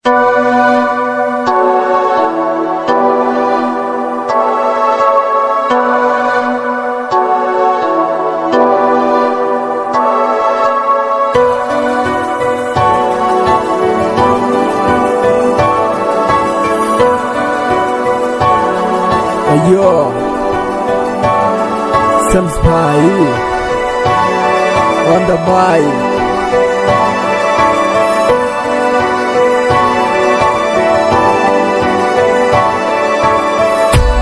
Yo, Sams Bhai on the mic.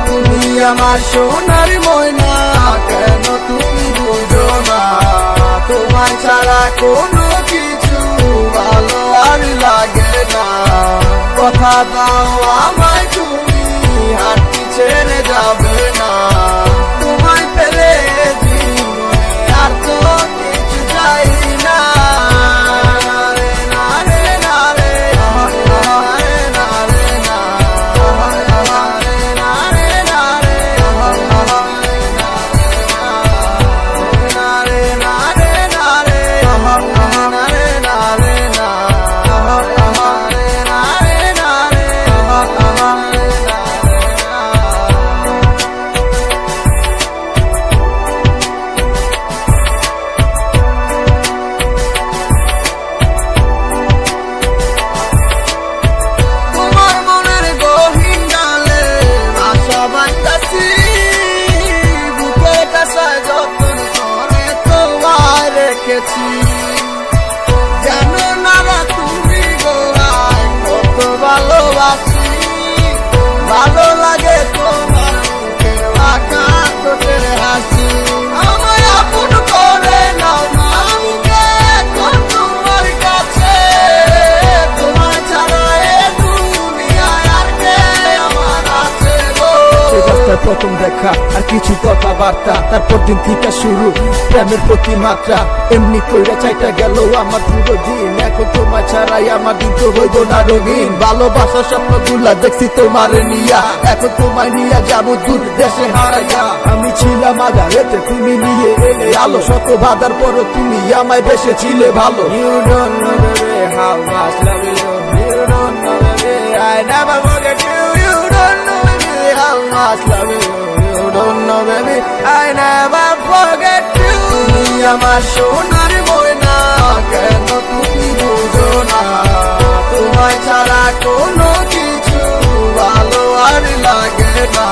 তুমি আমার সোনার ময়না, কেন তুমি বুঝো না? তোমায় ছাড়া কোনো কিছু ভালো আর লাগে না। কথা দাও আমায় তুমি হাঁটতে ছেড়ে যাবে না। তোমায় পেলে জীবনে আর তো কিছু চাই না। রে না রে না রে না রে না রে না রে না রে না রে না রে না রে না রে জানো না তুমি গোড়ায় কত ভালোবাসি। ভালো লাগে তোমার মুখের আঁকা ঠোঁটের হাসি। আমায় আপন করে নাও না, আমি এখন তোমার কাছে। তোমার ছাড়া এ দুনিয়ায় আর কে আমার আছে গো। প্রথম দেখা আর কিছু কথাবার্তা, তারপর দিন থেকে শুরু প্রেমের প্রতি মাত্রা। এমনি কইরা চাইটা গেল আমার পুরো দিন, এখন তোমার ছাড়াই আমার দিন তো হইব না রঙিন। ভালোবাসার স্বপ্নগুলা দেখছি তোমার নিয়া, এখন তোমায় নিয়ে যাবো দূর দেশে হারাইয়া। আমি ছিলাম আধারেতে, তুমি নিয়ে এলে আলো, শত বাধার পরও তুমি আমায় বেসেছিলে ভালো। You don't know baby how much love you. You don't know baby I never forget you. You don't know baby how much love you. You don't know baby I never forget you. তুমি আমার সোনার ময়না, কেন তুমি বুঝো না? তোমায় ছাড়া কোনো কিছু ভালো আর লাগে না।